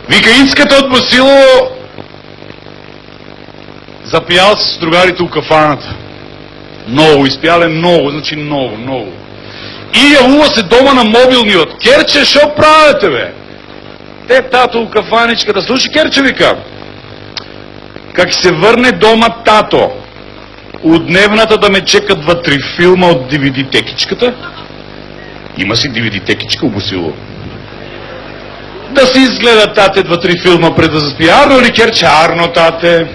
Вика, Ицката от Босилово запиял с другарите у кафаната. Много, изпяле много, значи много. И явува се дома на мобилни от Керче, шо правите, бе? Те, тато у кафаничката, слушай, Керче, вика, как се върне дома тато, от дневната да ме чекат 2-3 филма от DVD-текичката. Има си DVD-текичка у Босилово. Да си изгледа тате 2-3 филма пред да заспи. Арно ли, Керче? Арно, тате.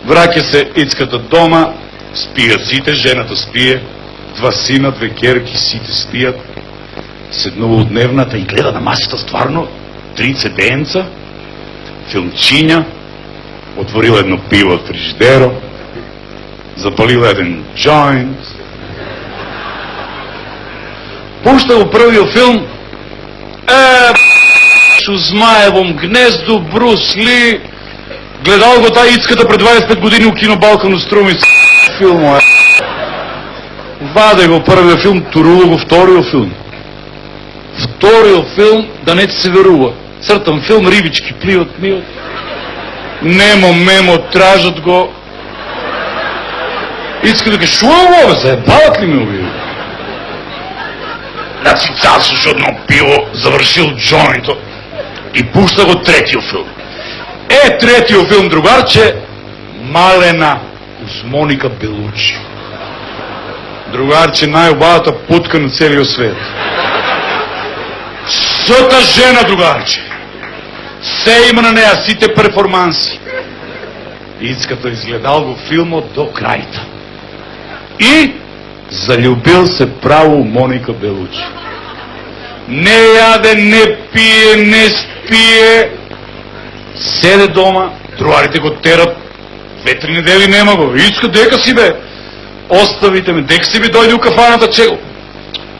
Враќа се Ицката дома, спият сите, жената спие, 2 сина, 2 керки, сите спият. Седнува от дневната и гледа на масата стварно 3 цеденца, филмчиня, отворила едно пиво от фриждеро, запалила един джойнт, пуща го првиот филм, у Змаевом гнездо, Брус Ли, гледал го тая Ицката пред 25 години у кино Балкан у Струми, филмо, ваде го првиот филм, турува го вториот филм. Вториот филм, да не се верува. Цртан филм, рибички пливат, миват. Немо, мемо, тражат го. Ицка да ке, шо е ovo, заебават ли ме ови? Значи цял слуш едно пиво, завършил джойнто и пуща го третиот филм. Третиот филм, другарче, Малена, с Моника Белучи. Другарче, най-обавата путка на целиот свет. Сата жена, другарче. Се има на нея, сите перформанси. Ицката изгледал го филмот до крајта. И залюбил се право Моника Белучи. Не яде, не пие, не спие. Седе дома, другарите го терат. 2-3 недели нема го. Ицка, дека си бе? Оставите ме, дека си би дойде у кафаната, чего?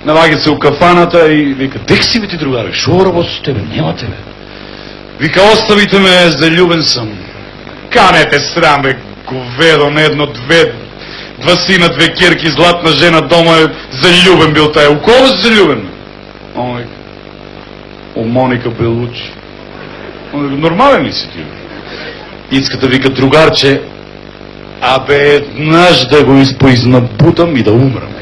Наваги се у кафаната и вика, дек си бе ти, другаре, шо работи с тебе? Нема тебе. Вика, оставите ме, залюбен съм. Канете срам, бе, говедо, не едно, 2 сина, 2 керки, златна жена дома, залюбен бил тая. У кого си залюбен? Ой, у Моника Белучи. Нормален ли си ти? Ицката вика, другарче, абе, еднъж да го изпоизнабутам и да умрам.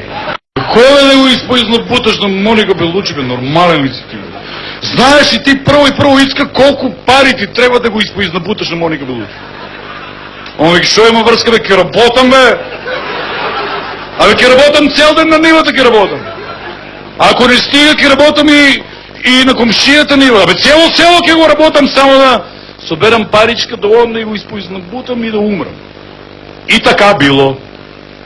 Кой да го изпоизнабуташ на Моника Белучи, бе, нормален ли си ти? Знаеш ли ти първо Ицка колко пари ти трябва да го изпоизнабуташ на Моника Белучи? Он вика, шо има връзка, бе, ке работам, бе? Абе, ке работам цял ден на нивата, ке работам. Ако не стига, ке работам и на комшията нива. Абе, цяло село ке го работам, само да соберам паричка, да одна и го изпоизнабутам и да умрам. И така било.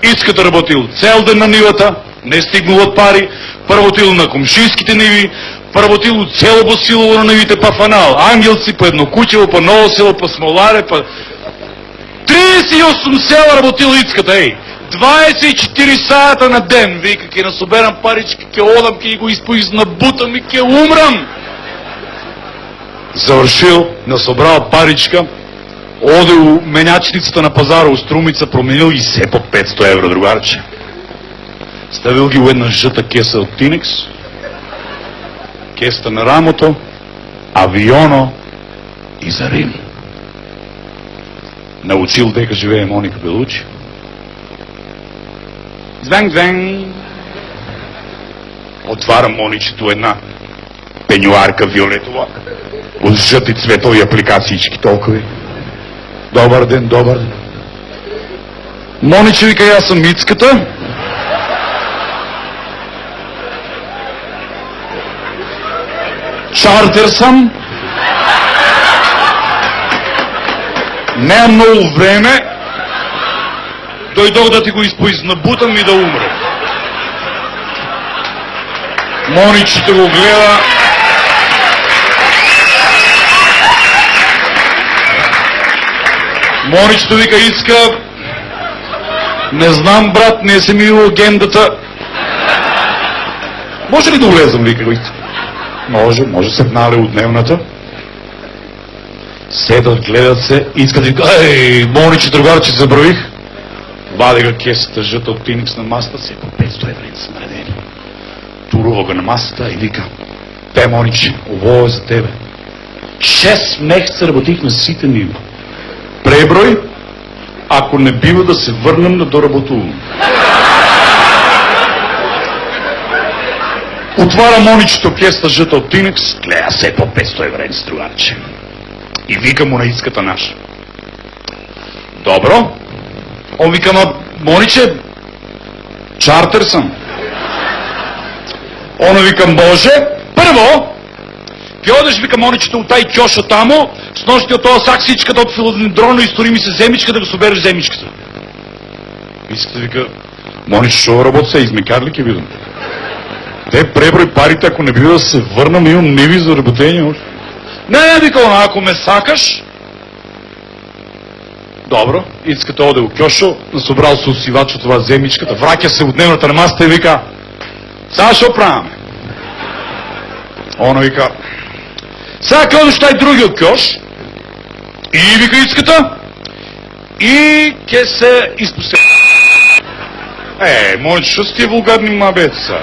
Ицката работил цял ден на нивата, не стигнал от пари, поработил на комшийските ниви, поработил от цело Босилово на нивите, па фанал, Ангелци, па Еднокучево, па Ново село, па Смоларе, па 38 села работил Ицката, 24 сата на ден, вика, ке насоберам парички, ке одам, ке го изпоизнабутам и ке умрам. Завършил, насобрал паричка, оде у менячницата на пазара у Струмица, променил и се по 500 евро, другарче. Ставил ги у една жъта кеса от Тинекс, кеста на рамото, авионо и за Рим. Научил дека живее Моника Белучи. Звен. Отвара Моничето една пенюарка виолетова, от жъти цветови апликациички толкова. Добър ден. Мониче, вика, аз съм Ицката. Чартер съм. Нямам много време. Дойдох да ти го изпоизнабутам и да умре. Моничето го гледа. Моничето вика, Ицка, не знам, брат, не се ми агендата. Може ли да влезам, вика го Ицка? Може, седнале от дневната. Седат, гледат се, Ицка вика, Мониче, другарче, забравих. Вади ga кесата жъта от Тиникс на масата, се по 500 евро са наредени. Турува го на масата и вика, Те, Мониче, ово е за тебе. 6 месеца работихме сите ниво. Преброй, ако не бива да се върнем на доработуване. Отваря Моничето кестъжата от Тинекс, гледа се по 500 евро с другарче. И вика му на иската наша. Добро. Он вика, Мониче, чартер съм. Она вика, може. Първо, ке одеш, вика Моничето, от тай кьоша тамо, с нощите от този сак всичката от филодендроно, изтори ми се земичка, да го собереш земичката. Иската вика, Мониче, шо работа се, измекар ли ке видам? Те преброй парите, ако не бива да се върнам, имам неви за работение още. Не, вика, ако ме сакаш. Добро, искате оде у кьошо, насобрал се усивач от това земичката, вракя се от дневната на масата и вика, сега шо праваме? Она вика, сега ке тай други от кьош, и вика иската, и ке се изпусте. Мониче, шо си тия вулгарни мабеца?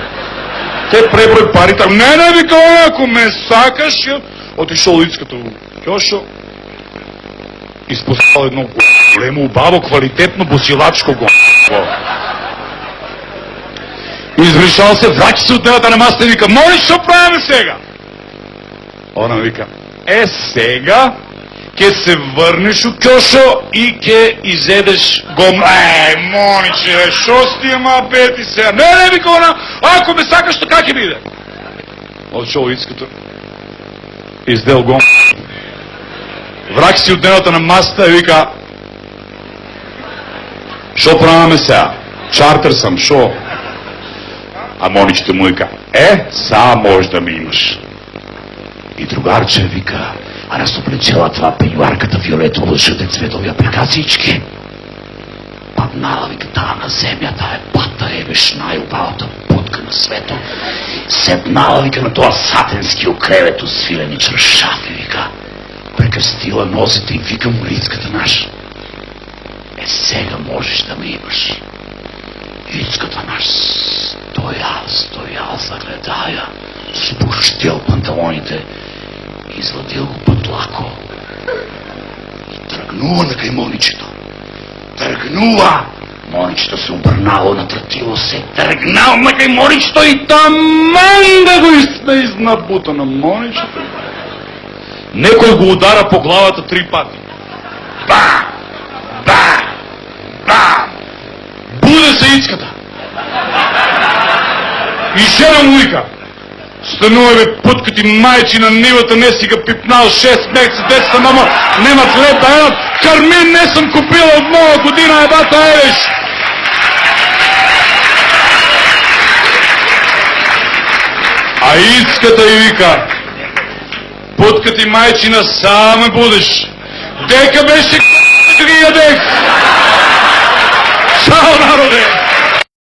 Те преброй парите. Не, вика, ако ме сакаш, отишъл иската у кьошо, изпускал едно големо, бабо, квалитетно босилачко го. Извришал се, врачи се от дневата на масата и вика, Мониче, що правим сега? Она вика, сега ке се върнеш у кьошо и ке изедеш гом... Мониче, шо с тия мабети сега? Не, вика она, ако ме сакаш, така ке биде. Отшъл иската, издел гом. Врак си от дневата на масата и вика, шо праваме сега? Чартер съм, шо? А Моничето му вика, сега може да ми имаш. И другарче вика, а раз облечела това пенюарката фиолетово жълте цветови апликациички. Паднала, вика, тая на земята пата, виж най-обалата путка на свето. Седнала, вика, на това сатенски окревето с филени чаршафи, вика. Прекръстила нозите и вика му лицката наша. Сега можеш да ме имаш. Лицката наша стоял, загледая, спущил панталоните, извадил го пътлако и тръгнува на кай Моничето. Тръгнува! Моничето се обърнало, натратило се, тръгнал на кай Моничето и таман да го изнабута на Моничето. Некой го удара по главата 3 пъти. Ба! Ба! Ба! Буде се ицката. И жена му вика, станува бе, путка ти майчи на нивата, не си ga пипнал 6 месеца, деца мама, немат хлеб да едат, кармин не съм купила от нова година, ебата едеш. А ицката и вика, путка ти майчина, саме будеш. Дека беше да ги ядех. Чао, народе!